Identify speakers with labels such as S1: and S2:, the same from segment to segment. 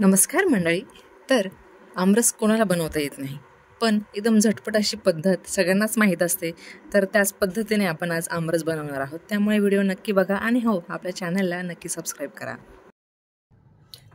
S1: नमस्कार मंडळी. तर आमरस कोणाला बनवता येत नाही, पण एकदम झटपट अशी पद्धत सगळ्यांनाच माहीत असते. तर त्याच पद्धतीने आपण आज आमरस बनवणार आहोत. त्यामुळे व्हिडिओ नक्की बघा आणि हो, आपल्या चॅनलला नक्की सबस्क्राईब करा.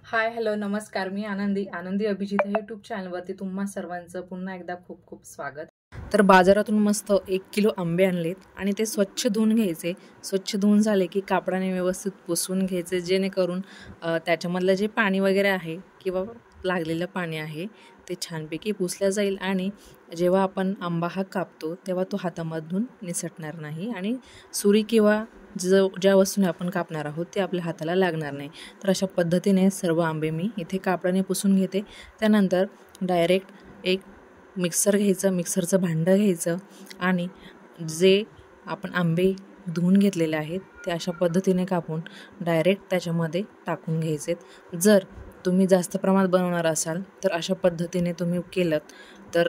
S1: हाय, हॅलो, नमस्कार. मी आनंदी अभिजित यूट्यूब चॅनलवरती तुम्हा सर्वांचं पुन्हा एकदा खूप खूप स्वागत. तर बाजारातून मस्त 1 किलो आंबे आणलेत आणि ते स्वच्छ धुवून घ्यायचे. स्वच्छ धुवून झाले की कापडाने व्यवस्थित पुसून घ्यायचे, जेणेकरून त्याच्यामधलं जे पाणी वगैरे आहे किंवा लागलेलं पाणी आहे ते छानपैकी पुसलं जाईल. आणि जेव्हा आपण आंबा हा कापतो तेव्हा तो हातामधून निसटणार नाही आणि सुरी किंवा ज्या वस्तूने आपण कापणार आहोत ते आपल्या हाताला लागणार नाही. तर अशा पद्धतीने सर्व आंबे मी इथे कापडाने पुसून घेते. त्यानंतर डायरेक्ट एक मिक्सर घ्यायचं, मिक्सरचं भांडं घ्यायचं आणि जे आपण आंबे धुवून घेतलेले आहेत ते अशा पद्धतीने कापून डायरेक्ट त्याच्यामध्ये टाकून घ्यायचे. जर तुम्ही जास्त प्रमाणात बनवणार असाल तर अशा पद्धतीने तुम्ही केलं तर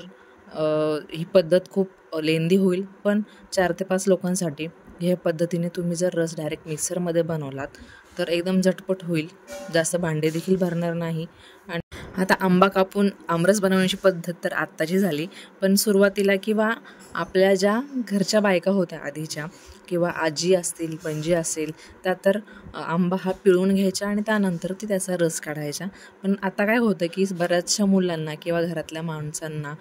S1: ही पद्धत खूप लेंदी होईल, पण 4 ते 5 लोकांसाठी ह्या पद्धतीने तुम्ही जर रस डायरेक्ट मिक्सरमध्ये बनवलात तर एकदम झटपट होईल, जास्त भांडे देखील भरणार नाही. आणि आता आंबा कापून आमरस बनवण्याची पद्धत तर आत्ताची झाली, पण सुरुवातीला किंवा आपल्या ज्या घरच्या बायका होत्या आधीच्या किंवा आजी असतील, पणजी असेल, त्या तर आंबा हा पिळून घ्यायच्या आणि त्यानंतर ती त्याचा रस काढायच्या. पण आता काय होतं की बऱ्याचशा मुलांना किंवा घरातल्या माणसांना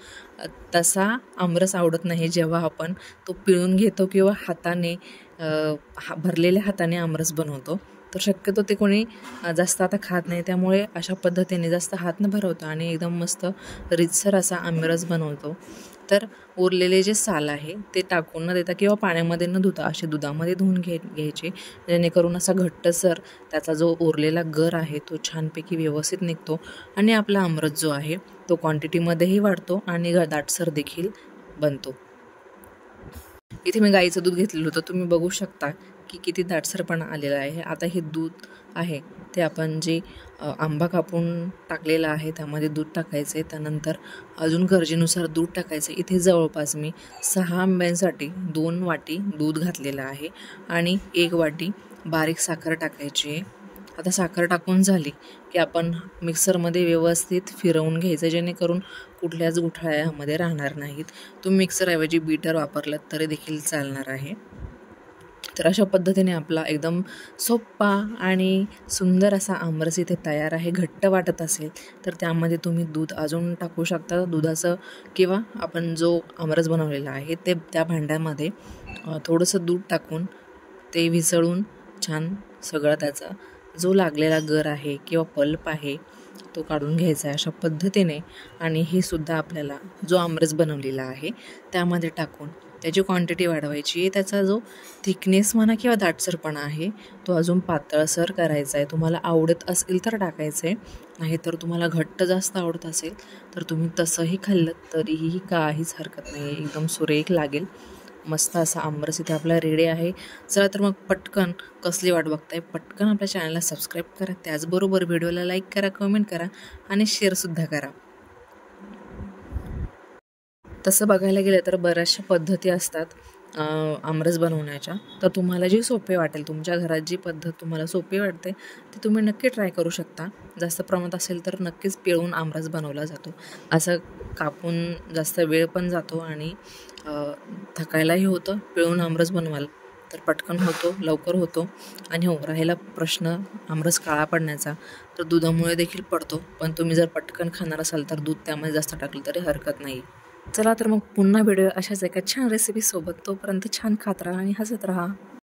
S1: तसा आमरस आवडत नाही, जेव्हा आपण तो पिळून घेतो किंवा हाताने भरलेल्या हाताने आमरस बनवतो. तर शक्यतो ते कोणी जास्त आता खात नाही. त्यामुळे अशा पद्धतीने जास्त हात न भरवतो आणि एकदम मस्त रीतसर असा आमरस बनवतो. तर उरलेले जे साल आहे ते टाकून न देता किंवा पाण्यामध्ये न धुता असे दुधामध्ये धुवून घ्यायचे, जेणेकरून असा घट्टसर त्याचा जो उरलेला गर आहे तो छानपैकी व्यवस्थित निघतो आणि आपला आमरस जो आहे तो क्वांटिटीमध्येही वाढतो आणि दाटसर देखील बनतो. इथे मी गाईचं दूध घेतलेलं होतं, तुम्ही बघू शकता की किती दाटसरपणा आलेला आहे. आता हे दूध आहे ते आपण जे आंबा कापून टाकलेला आहे त्यामध्ये दूध टाकायचे. त्यानंतर अजून गरजेनुसार दूध टाकायचे. इथे जवळपास मी 6 आंब्यांसाठी 2 वाटी दूध घातलेलं आहे आणि 1 वाटी बारीक साखर टाकायची आहे. आता साखर टाकून झाली की आपण मिक्सरमध्ये व्यवस्थित फिरवून घ्यायचं, जेणेकरून कुठल्याच गुठळ्या यामध्ये राहणार नाहीत. तुम्ही मिक्सरऐवजी बीटर वापरलात तरी देखील चालणार आहे. तर अशा पद्धतीने आपला एकदम सोपा आणि सुंदर असा आमरस इथे तयार आहे. घट्ट वाटत असेल तर त्यामध्ये तुम्ही दूध अजून टाकू शकता. दुधाचं किंवा आपण जो आमरस बनवलेला आहे ते त्या भांड्यामध्ये थोडंसं दूध टाकून ते विसळून छान सगळा त्याचा जो लागलेला गर आहे किंवा पल्प आहे तो काढून घ्यायचा आहे अशा पद्धतीने. आणि हे सुद्धा आपल्याला जो आमरस बनवलेला आहे त्यामध्ये टाकून त्याची क्वांटिटी वाढवायची आहे. त्याचा जो थिकनेस म्हणा किंवा दाटसरपणा आहे तो अजून पातळसर करायचा आहे. तुम्हाला आवडत असेल तर टाकायचं आहे, नाही तर तुम्हाला घट्ट जास्त आवडत असेल तर तुम्ही तसंही खाल्लं तरीही काहीच हरकत नाही, एकदम सुरेख लागेल. मस्त असा आमरस इथे आपला रेडी आहे. चला तर मग पटकन कसली वाट बघताय, पटकन आपल्या चॅनलला सबस्क्राईब करा. त्याचबरोबर व्हिडिओला लाईक करा, कमेंट करा आणि शेअरसुद्धा करा. तसं बघायला गेलं तर बऱ्याचशा पद्धती असतात आमरस बनवण्याच्या. तर तुम्हाला जी सोपे वाटेल, तुमच्या घरात जी पद्धत तुम्हाला सोपी वाटते ती तुम्ही नक्की ट्राय करू शकता. जास्त प्रमाणात असेल तर नक्कीच पिळून आमरस बनवला जातो. असं कापून जास्त वेळ पण जातो आणि थकायलाही होतं. पिळून आमरस बनवाल तर पटकन होतो, लवकर होतो. आणि हो, राहिला प्रश्न आमरस काळा पडण्याचा, तर दुधामुळे देखील पडतो. पण तुम्ही जर पटकन खाणार असाल तर दूध त्यामध्ये जास्त टाकलं तरी हरकत नाही. चला तर मग पुन्हा व्हिडिओ अशाच एका छान रेसिपीसोबत. तोपर्यंत छान खात राहा आणि हसत राहा.